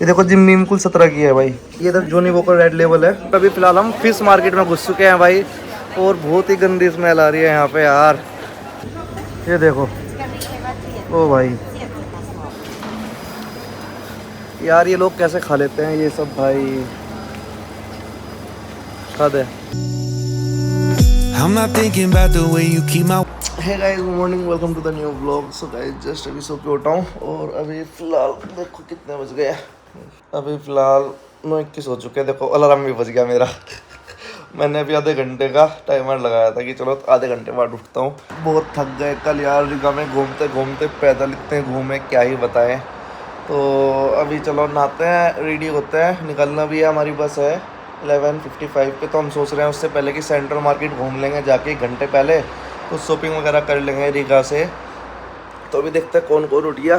ये देखो जिम नीम कुल 17 की है भाई। ये इधर जोनी वॉकर रेड लेबल है। अभी फिलहाल हम फिश मार्केट में घुस चुके हैं भाई, और बहुत ही गंदी स्मेल आ रही है यहाँ पे यार। ये देखो, ओ भाई यार ये लोग कैसे खा लेते हैं ये सब भाई, खाद है। I'm not thinking about the way you keep my Hey guys, good morning, welcome to the new vlog. So guys, just अभी सो के उठा हूँ और अभी फ़िलहाल देखो कितने बज गए। अभी फ़िलहाल 9:21 हो चुके हैं। देखो अलार्म भी बज गया मेरा। मैंने अभी आधे घंटे का टाइमर लगाया था कि चलो आधे घंटे बाद उठता हूँ। बहुत थक गए कल यार, रिगा में घूमते घूमते पैदल इतने घूमे क्या ही बताएं। तो अभी चलो नहाते हैं, रेडी होते हैं, निकलना भी है। हमारी बस है 11:55 पे। तो हम सोच रहे हैं उससे पहले कि सेंट्रल मार्केट घूम लेंगे जाके 1 घंटे पहले, कुछ शॉपिंग वगैरह कर लेंगे रीगा से। तो अभी देखते हैं कौन कौन उठ गया,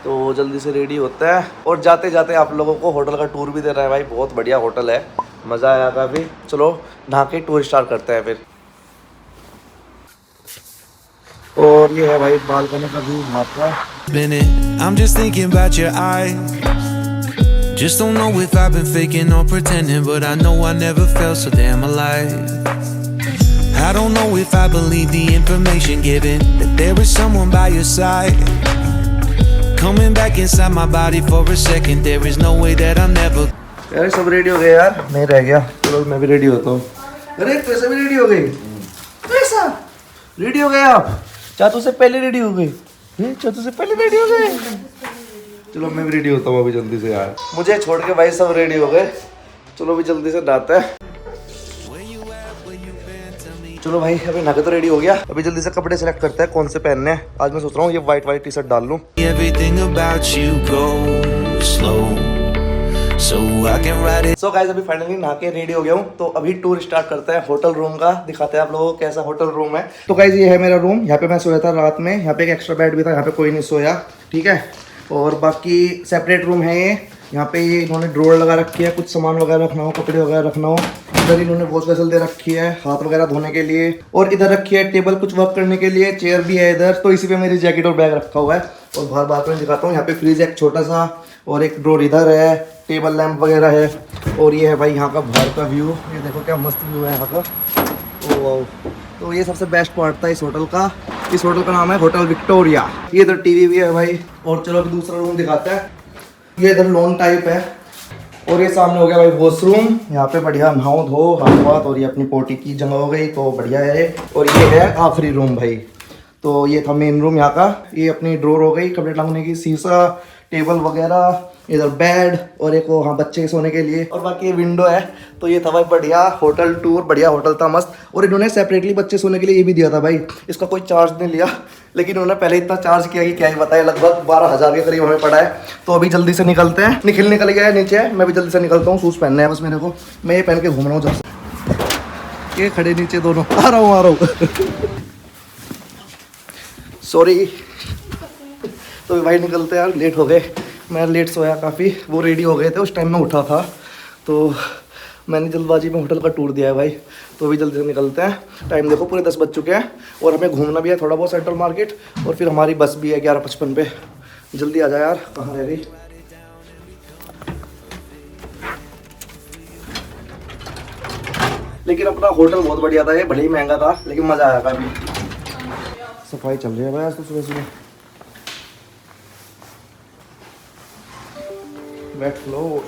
तो जल्दी से रेडी होता है। और जाते जाते आप लोगों को होटल का टूर भी दे रहा है भाई, बहुत बढ़िया होटल है, मज़ा आया काफ़ी। चलो नहा के टूर स्टार्ट करते हैं फिर। और ये है भाई बालकनी का व्यू मात्रा। I'm just thinking about your eyes. Just don't know if I've been faking or pretending, but I know I never felt so damn alive. I don't know if I believe the information given, that there is someone by your side, coming back inside my body for a second. There is no way that I'm never. यार सब ready हो गए यार, मैं रह गया। चलो मैं भी रेडी होता हूँ। अरे पैसा भी रेडी हो गई, पैसा रेडी हो गए आप? चातू से पहले रेडी हो गई, चातू से पहले रेडी हो गए। चलो मैं भी रेडी होता हूँ अभी जल्दी से यार, मुझे छोड़ के भाई सब रेडी हो गए। चलो अभी जल्दी से नहाते हैं। चलो भाई अभी नहा के तो रेडी हो गया, अभी जल्दी से कपड़े सेलेक्ट करते हैं कौन से पहनने हैं। आज मैं सोच रहा हूँ ये वाइट टी शर्ट डाल लूँ। सो गाइस अभी फाइनली नहा के रेडी हो गया हूँ, तो अभी टूर स्टार्ट करते हैं। होटल रूम का दिखाते हैं आप लोगों को कैसा होटल रूम है। तो गाइस ये है मेरा रूम, यहाँ पे मैं सोया था रात में। यहाँ पे एक एक्स्ट्रा बेड भी था, यहाँ पे कोई नहीं सोया, ठीक है। और बाकी सेपरेट रूम है ये। यहाँ पे ये इन्होंने ड्रॉर लगा रखी है, कुछ सामान वगैरह रखना हो, कपड़े वगैरह रखना हो। इधर इन्होंने वॉश वेसल दे रखी है हाथ वगैरह धोने के लिए। और इधर रखी है टेबल कुछ वर्क करने के लिए, चेयर भी है इधर। तो इसी पे मेरी जैकेट और बैग रखा हुआ है। और बाहर बालकनी दिखाता हूँ, यहाँ पे फ्रिज है एक छोटा सा, और एक ड्रॉर इधर है, टेबल लैंप वगैरह है। और ये है भाई यहाँ का बाहर का व्यू, ये देखो क्या मस्त व्यू है यहाँ का। ओह, तो ये सबसे बेस्ट पार्ट था इस होटल का। इस होटल का नाम है होटल विक्टोरिया। ये इधर टीवी भी है भाई। और चलो अभी दूसरा रूम दिखाते हैं। ये इधर लॉन टाइप है, और ये सामने हो गया भाई वॉशरूम। यहाँ पे बढ़िया नहाओ धो हाथ वाथ, और ये अपनी पोटी की जगह हो गई, तो बढ़िया है। और ये है आखिरी रूम भाई। तो ये था मेन रूम यहाँ का। ये अपनी ड्रॉर हो गई कपड़े टांगने की, शीशा, टेबल वगैरह, इधर बेड, और एक वो हाँ बच्चे के सोने के लिए। और बाकी ये विंडो है। तो ये था भाई बढ़िया होटल टूर, बढ़िया होटल था मस्त। और इन्होंने सेपरेटली बच्चे सोने के लिए ये भी दिया था भाई, इसका कोई चार्ज नहीं लिया, लेकिन उन्होंने पहले इतना चार्ज किया कि क्या ही बताया, लगभग 12,000 के करीब हमें पड़ा है। तो अभी जल्दी से निकलते हैं। निखिल निकल गया है नीचे, मैं भी जल्दी से निकलता हूँ। शूज़ पहनना है बस मेरे को, मैं ये पहन के घूम रहा हूँ जब से। ये खड़े नीचे दोनों, आ रहा हूँ सॉरी। तो भाई निकलते हैं यार, लेट हो गए। मैं लेट सोया काफ़ी, वो रेडी हो गए थे उस टाइम में उठा था, तो मैंने जल्दबाजी में होटल का टूर दिया है भाई। तो अभी जल्दी से निकलते हैं। टाइम देखो पूरे 10 बज चुके हैं, और हमें घूमना भी है थोड़ा बहुत सेंट्रल मार्केट, और फिर हमारी बस भी है 11:55 पे। जल्दी आ जाए यार, कहाँ रह गई। लेकिन अपना होटल बहुत बढ़िया था, ये भले ही महंगा था, लेकिन मज़ा आया काफ़ी। सफाई चल रही है भाई आज तो सुबह सुबह। Wait floor.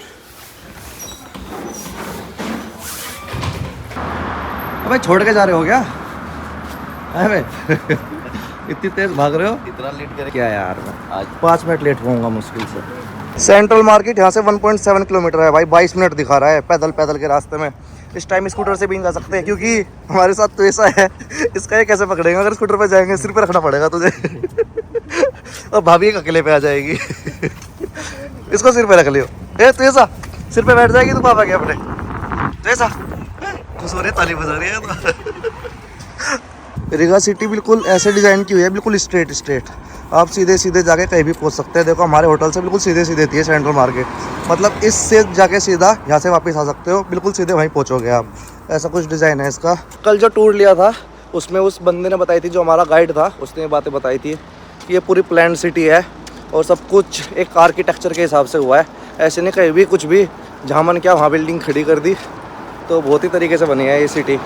भाई छोड़ के जा रहे हो क्या? है भाई इतनी तेज भाग रहे हो, इतना लेट कर क्या यार। मैं आज 5 मिनट लेट होऊंगा मुश्किल से। सेंट्रल मार्केट यहाँ से 1.7 किलोमीटर है भाई, 22 मिनट दिखा रहा है पैदल के रास्ते में। इस टाइम स्कूटर से भी नहीं जा सकते, क्योंकि हमारे साथ तो ऐसा है, इसका ये कैसे पकड़ेंगे। अगर स्कूटर पे जाएंगे सिर पे रखना पड़ेगा तुझे और भाभी एक अकेले पे आ जाएगी इसको सिर पे रख लियो। ए तू ऐसा सिर पे बैठ जाएगी, तू पापा के अपने, तो ऐसा खुश हो रही है, ताली बजा रही है। तो रीगा सिटी बिल्कुल ऐसे डिज़ाइन की हुई है, बिल्कुल स्ट्रेट। आप सीधे जाके कहीं भी पहुंच सकते हैं। देखो हमारे होटल से बिल्कुल सीधे थी सेंट्रल मार्केट, मतलब इससे जाके सीधा यहाँ से वापस आ सकते हो, बिल्कुल सीधे वहीं पहुंचोगे आप। ऐसा कुछ डिज़ाइन है इसका। कल जो टूर लिया था उसमें उस बंदे ने बताई थी, जो हमारा गाइड था, उसने ये बातें बताई थी कि ये पूरी प्लान सिटी है, और सब कुछ एक आर्किटेक्चर के हिसाब से हुआ है। ऐसे नहीं कहीं भी कुछ भी जहाँ मन क्या वहाँ बिल्डिंग खड़ी कर दी। तो बहुत ही तरीके से बनी है ये सिटी।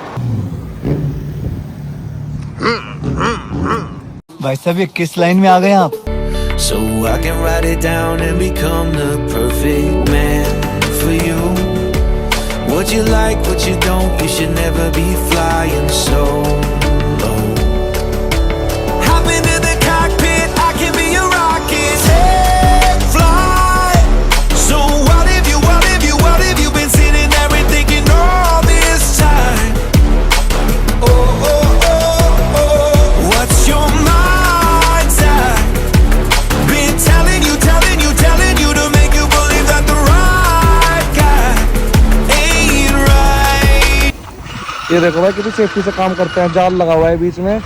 भाई साहब ये किस लाइन में आ गए आप? So I can write it down and become the perfect man for you. What you like, what you don't, you should never be flying solo. Hop into the cockpit, I can be your rocket. Take flight. So what if you been sitting there and thinking all this time? Oh, oh, oh, oh. What's your mind's at? Been telling you to make you believe that the right guy ain't right. ये देखो भाई कितनी safety से काम करते हैं। जाल लगा हुआ है बीच में,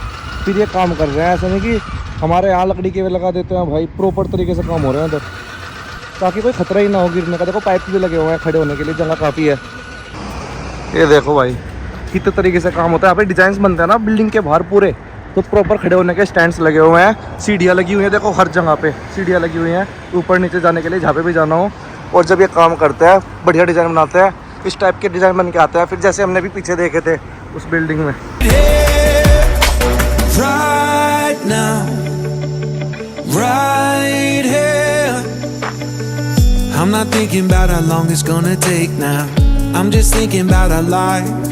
फिर ये काम कर रहे हैं। ऐसा नहीं कि हमारे यहाँ लकड़ी के वे लगा देते हैं भाई, प्रॉपर तरीके से काम हो रहे हैं इधर, ताकि कोई खतरा ही ना हो गिरने का। देखो पाइप भी लगे हुए हैं खड़े होने के लिए, जगह काफ़ी है। ये देखो भाई कितने तरीके से काम होता है। यहाँ पे डिजाइन बनते हैं ना बिल्डिंग के बाहर पूरे, तो प्रॉपर खड़े होने के स्टैंड्स लगे हुए हैं। सीढ़ियाँ लगी हुई हैं, देखो हर जगह पे सीढ़ियाँ लगी हुई हैं ऊपर नीचे जाने के लिए, जहाँ पे भी जाना हो। और जब ये काम करते हैं बढ़िया डिज़ाइन बनाते हैं, इस टाइप के डिज़ाइन बन के आते हैं। फिर जैसे हमने भी पीछे देखे थे उस बिल्डिंग में। Right now, right here. I'm not thinking about how long it's gonna take now. I'm just thinking about our lives.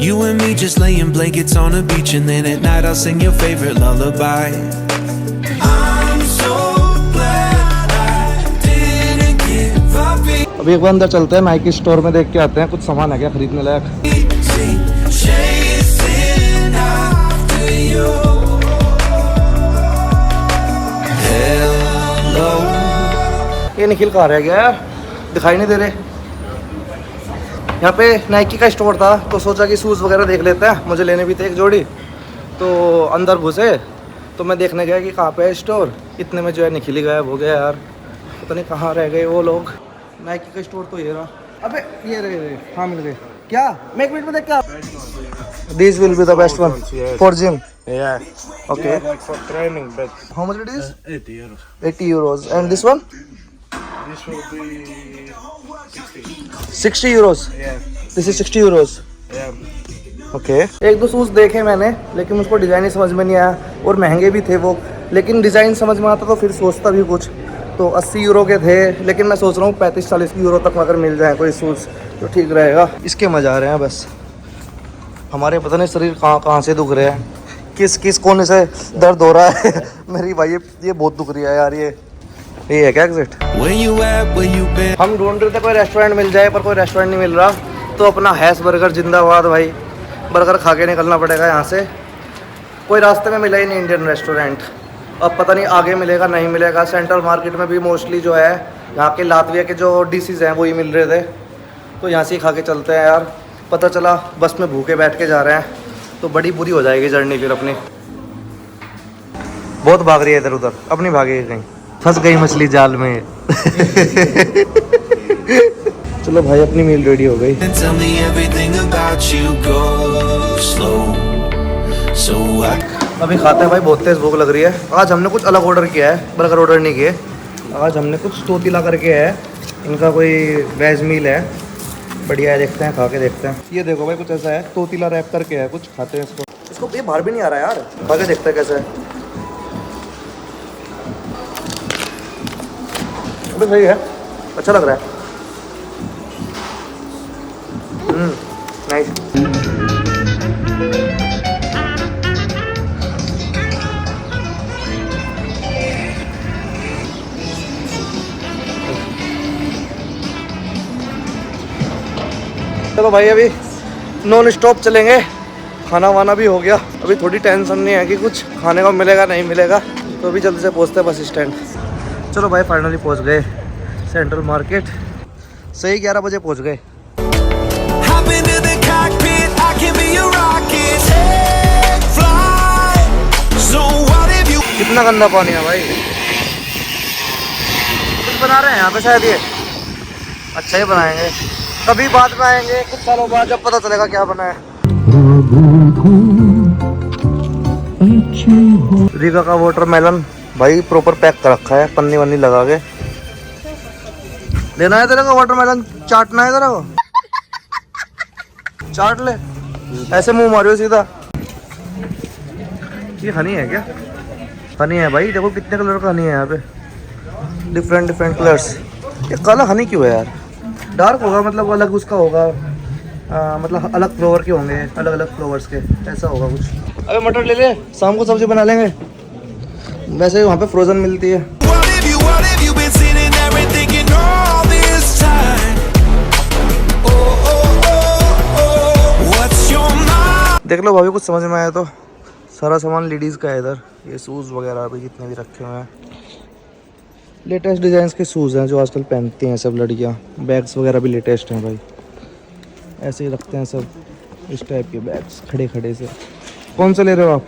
You and me just laying blankets on a beach, and then at night I'll sing your favorite lullaby. I'm so glad I didn't give up. अभी एक बार अंदर चलते हैं, Nike store में देख के आते हैं कुछ सामान है क्या खरीदने लायक। Chasing after you. Hello. ये निखिल कहाँ रह गया यार, दिखाई नहीं दे रहे। यहाँ पे नाइकी का स्टोर था तो सोचा कि शूज़ वगैरह देख लेते हैं, मुझे लेने भी थे एक जोड़ी। तो अंदर घुसे तो मैं देखने गया कि कहाँ पे है स्टोर। इतने में जो है निखिल ही गायब हो गया यार, पता नहीं कहाँ रह गए वो लोग। नाइकी का स्टोर तो ये रहा। अबे ये रहे, हाँ मिल गए क्या? मैं एक मिनट में देख क्या। These will be the best one for gym. Yeah. Okay. Yeah, like for training, but How much it is? 80 euros. 80 euros. And this one? This will be 60. 60 euros. Yeah. This is 60 euros. Yeah. Okay एक दो shoes देखे मैंने, लेकिन मुझको design ही समझ में नहीं आया और महंगे भी थे वो। लेकिन डिज़ाइन समझ में आता तो फिर सोचता भी कुछ। तो 80 यूरो के थे, लेकिन मैं सोच रहा हूँ 35-40 यूरो तक अगर मिल जाए कोई शूज़ तो ठीक रहेगा। इसके मजा आ रहे हैं बस। हमारे पता नहीं शरीर कहाँ कहाँ से दुख रहे हैं, किस किस कोने से दर्द हो रहा है। मेरी भाई ये बहुत दुख रही है यार। ये है क्या exit? Where you at? Where you been? हम ढूंढ रहे थे कोई रेस्टोरेंट मिल जाए, पर कोई रेस्टोरेंट नहीं मिल रहा। तो अपना हैश बर्गर जिंदाबाद भाई, बर्गर खा के निकलना पड़ेगा यहाँ से। कोई रास्ते में मिला ही नहीं इंडियन रेस्टोरेंट। अब पता नहीं आगे मिलेगा नहीं मिलेगा। सेंट्रल मार्केट में भी मोस्टली जो है यहाँ के लातविया के जो डिशेज़ हैं वही मिल रहे थे, तो यहाँ से ही खा के चलते हैं यार। पता चला बस में भूखे बैठ के जा रहे हैं तो बड़ी बुरी हो जाएगी जर्नी फिर अपनी। बहुत भाग रही है इधर उधर, अपनी भागेगी कहीं, फंस गई मछली जाल में। चलो भाई अपनी मील रेडी हो गई। And tell me everything about you. Go slow. So I अभी खाते हैं भाई, बहुत तेज़ भूख लग रही है। आज हमने कुछ अलग ऑर्डर किया है, बर्गर ऑर्डर नहीं किए। आज हमने कुछ तोतिला करके है, इनका कोई वेज मील है, बढ़िया है। देखते हैं खा के देखते हैं। ये देखो भाई कुछ ऐसा है, तोतिला रैप करके है कुछ, खाते हैं इसको। ये बाहर भी नहीं आ रहा यार, खा के देखते हैं कैसा है। अभी सही है, अच्छा लग रहा है। नाइस। चलो भाई अभी नॉन स्टॉप चलेंगे, खाना वाना भी हो गया। अभी थोड़ी टेंशन नहीं है कि कुछ खाने को मिलेगा नहीं मिलेगा, तो अभी जल्दी से पहुंचते हैं बस स्टैंड। चलो भाई फाइनली पहुंच गए सेंट्रल मार्केट, सही 11 बजे पहुंच गए। hop into the cockpit, I can be your rocket. Take flight. So what if you कितना गंदा पानी है भाई। कुछ बना रहे हैं यहाँ पे शायद, ये अच्छा ही बनाएंगे। कभी बाद में आएंगे कुछ सालों बाद, जब पता चलेगा क्या बना है। रीगा का वाटरमेलन भाई प्रॉपर पैक कर रखा है, पन्नी वन्नी लगा के। लेना है तेरे को वाटरमेलन, चाटना है तेरे को, चाट ले, ऐसे मुंह मारियो सीधा। ये हनी है क्या? हनी है भाई, देखो कितने कलर का हनी है यहाँ पे, डिफरेंट डिफरेंट कलर्स। ये काला हनी क्यों है यार? डार्क होगा मतलब अलग उसका होगा, मतलब अलग फ्लेवर के होंगे, अलग अलग फ्लेवर्स के, ऐसा होगा कुछ। अबे मटर ले ले, शाम को सब्जी बना लेंगे। वैसे वहाँ पे फ्रोजन मिलती है। What have you been sitting there and thinking all this time? What's your mind? देख लो भाभी, कुछ समझ में आया तो। सारा सामान लेडीज़ का है इधर, ये शूज़ वगैरह भी जितने भी रखे हुए हैं, लेटेस्ट डिज़ाइंस के शूज़ हैं जो आजकल पहनती हैं सब लड़कियां। बैग्स वगैरह भी लेटेस्ट हैं भाई, ऐसे ही रखते हैं सब इस टाइप के बैग्स, खड़े खड़े से। कौन सा ले रहे हो आप?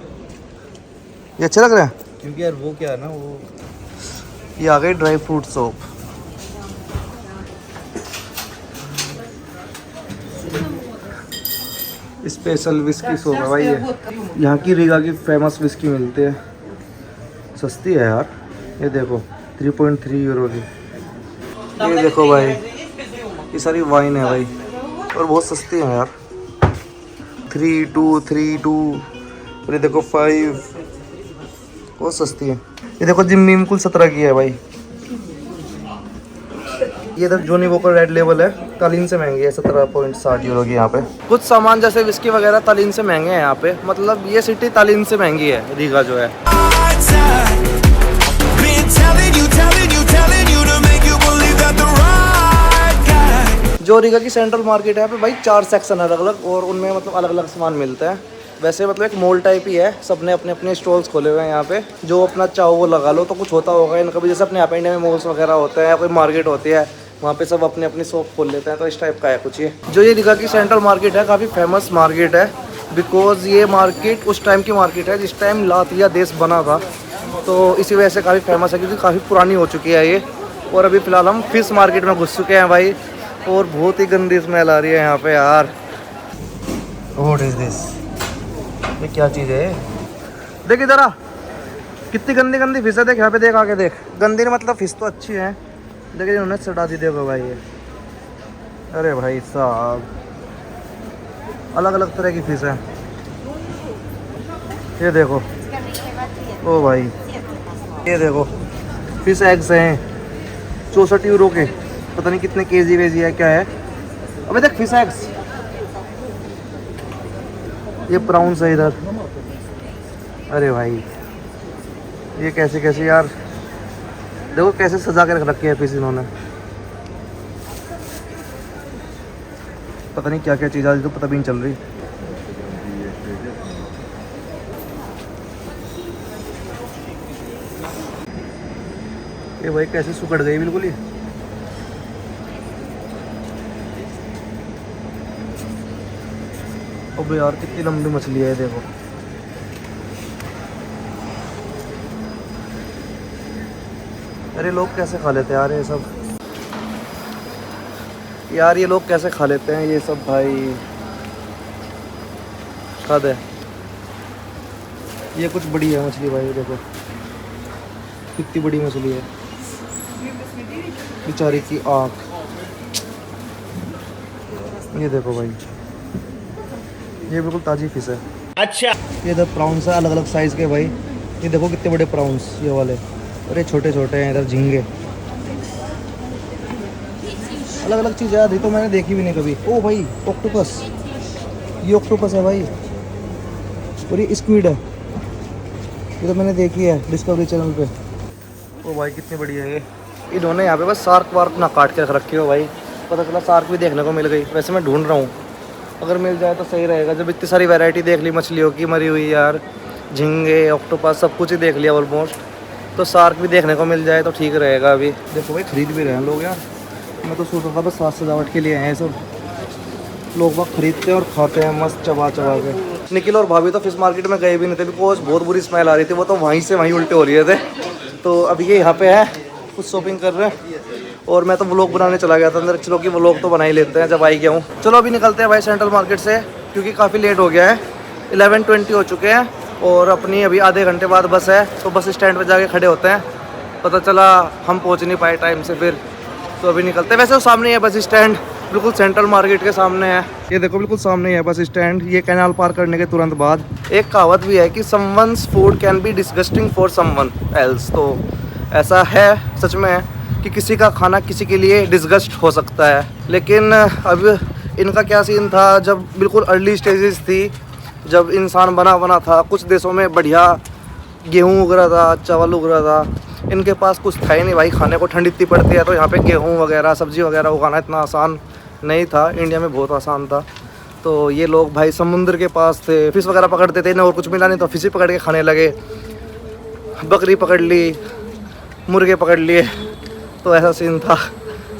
ये अच्छे लग रहे हैं क्योंकि यार वो क्या है ना, वो ये आ गई dry fruit soap. Special whisky soap है भाई, ये यहाँ की रीगा की फेमस विस्की मिलती है, सस्ती है यार। ये देखो 3.3 यूरो की। ये देखो भाई, ये सारी वाइन है भाई और बहुत सस्ती है यार। 3.2 और ये देखो 5, बहुत सस्ती है। ये देखो जिम मीम कुल 17 की है भाई। ये इधर जॉनी वॉकर रेड लेबल है, तालीन से महंगी है, 17.60 यूरो की यहाँ पे। कुछ सामान जैसे विस्की वगैरह तालीन से महंगे हैं यहाँ पे, मतलब ये सिटी तालीन से महंगी है, रीगा जो है। Been telling you to make you believe that the right guy. जो रीगा की सेंट्रल मार्केट है यहाँ पे भाई 4 सेक्शन है अलग अलग, और उनमें मतलब अलग अलग सामान मिलता है। वैसे मतलब एक मॉल टाइप ही है, सबने अपने अपने स्टॉल्स खोले हुए हैं यहाँ पे, जो अपना चाहो वो लगा लो। तो कुछ होता होगा इनका भी, जैसे अपने यहाँ पे इंडिया में मॉल्स वगैरह होते हैं या कोई मार्केट होती है, वहाँ पे सब अपने अपनी शॉप खोल लेते हैं, तो इस टाइप का है कुछ ये। जो ये रीगा की सेंट्रल मार्केट है काफ़ी फेमस मार्केट है, बिकॉज ये मार्केट उस टाइम की मार्केट है जिस टाइम लातविया देश बना था, तो इसी वजह से काफ़ी फेमस है, क्योंकि काफ़ी पुरानी हो चुकी है ये। और अभी फ़िलहाल हम फिश मार्केट में घुस चुके हैं भाई, और बहुत ही गंदी स्मेल आ रही है यहाँ पे यार। What is this? ये क्या चीज़ है? देख इधर आ, कितनी गंदी गंदी फिश है, देख यहाँ पे, देख आके देख। गंदी मतलब फिश तो अच्छी है, लेकिन उन्हें चढ़ा दी, देखो भाई ये। अरे भाई साहब, अलग अलग तरह की फिश है, ये देखो। ओ भाई ये देखो, फिश एग्स हैं 64 यूरो के, पता नहीं कितने केजी वेजी है, क्या है। अबे देख फिश एग्स, ये प्राउंस है इधर। अरे भाई ये कैसे कैसे यार, देखो कैसे सजा के रख रखे हैं फिश इन्होंने, पता नहीं क्या क्या चीज़ आज तो पता भी नहीं चल रही। ये भाई कैसे सुकड़ गई बिल्कुल ही। अब यार कितनी लंबी मछली है, देखो। अरे लोग कैसे खा लेते हैं यार ये सब, यार ये लोग कैसे खा लेते हैं ये सब भाई, हद है। ये कुछ बड़ी है मछली भाई, देखो कितनी बड़ी मछली है, बेचारी की आँख। ये देखो भाई, ये बिल्कुल ताज़ी फिश है। अच्छा, ये इधर प्राउंस है अलग अलग साइज़ के भाई, ये देखो कितने बड़े प्राउंस ये वाले, अरे छोटे छोटे हैं। इधर झींगे, अलग अलग चीज़ यार, ये तो मैंने देखी भी नहीं कभी। ओ भाई ऑक्टोपस, ये ऑक्टोपस है भाई, और ये स्क्विड है, ये तो मैंने देखी है डिस्कवरी चैनल पे। ओ भाई कितनी बड़ी है ये। इन्होंने यहाँ पे बस सार्क वार्क ना काट के रख रखी हो भाई, पता चला सार्क भी देखने को मिल गई। वैसे मैं ढूंढ रहा हूँ, अगर मिल जाए तो सही रहेगा। जब इतनी सारी वैरायटी देख ली मछलियों की मरी हुई यार, झींगे ऑक्टोपस सब कुछ ही देख लिया ऑलमोस्ट, तो सार्क भी देखने को मिल जाए तो ठीक रहेगा। अभी देखो भाई खरीद भी रहे हैं लोग यार, मैं तो सोच रहा था बस साज सजावट के लिए आए हैं सब लोग, वक्त खरीदते हैं और खाते हैं मस्त चबा चबा के। निखिल और भाभी तो फिश मार्केट में गए भी नहीं थे, बिकॉज बहुत बुरी स्मेल आ रही थी, वो तो वहीं से वहीं उल्टे हो रहे थे। तो अभी ये यहाँ पे है, कुछ शॉपिंग कर रहे हैं, और मैं तो व्लॉग बनाने चला गया था अंदर। चलो कि व्लॉग तो बना ही लेते हैं जब आई गया हूँ। चलो अभी निकलते हैं भाई सेंट्रल मार्केट से, क्योंकि काफ़ी लेट हो गया है, 11:20 हो चुके हैं, और अपनी अभी आधे घंटे बाद बस है, तो बस स्टैंड पर जाके खड़े होते हैं। पता चला हम पहुँच नहीं पाए टाइम से, फिर तो अभी निकलते हैं। वैसे तो सामने ही है बस स्टैंड, बिल्कुल सेंट्रल मार्केट के सामने है। ये देखो बिल्कुल सामने ही है बस स्टैंड। ये कैनाल पार करने के तुरंत बाद एक कहावत भी है कि someone's food can be disgusting for someone else. तो ऐसा है, सच में है कि किसी का खाना किसी के लिए डिसगस्ट हो सकता है। लेकिन अब इनका क्या सीन था, जब बिल्कुल अर्ली स्टेजेस थी, जब इंसान बना था, कुछ देशों में बढ़िया गेहूँ उग रहा था, चावल उग रहा था, इनके पास कुछ था ही नहीं भाई खाने को। ठंड इतनी पड़ती है तो यहाँ पे गेहूँ वगैरह सब्ज़ी वगैरह उगाना इतना आसान नहीं था। इंडिया में बहुत आसान था। तो ये लोग भाई समुद्र के पास थे, फिश वगैरह पकड़ते थे, इन्हें और कुछ मिला नहीं तो फिश ही पकड़ के खाने लगे। बकरी पकड़ ली, मुर्गे पकड़ लिए, तो ऐसा सीन था।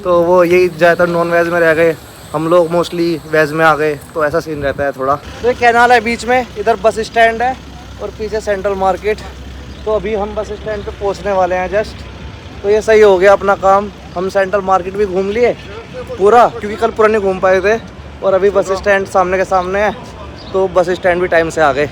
तो वो यही ज़्यादातर नॉन वेज में रह गए, हम लोग मोस्टली वेज में आ गए। तो ऐसा सीन रहता है थोड़ा। तो ये कैनाल है बीच में, इधर बस स्टैंड है और पीछे सेंट्रल मार्केट। तो अभी हम बस स्टैंड पे पहुंचने वाले हैं जस्ट। तो ये सही हो गया अपना काम, हम सेंट्रल मार्केट भी घूम लिए पूरा, क्योंकि कल पूरा नहीं घूम पाए थे। और अभी बस स्टैंड सामने के सामने है, तो बस स्टैंड भी टाइम से आ गए।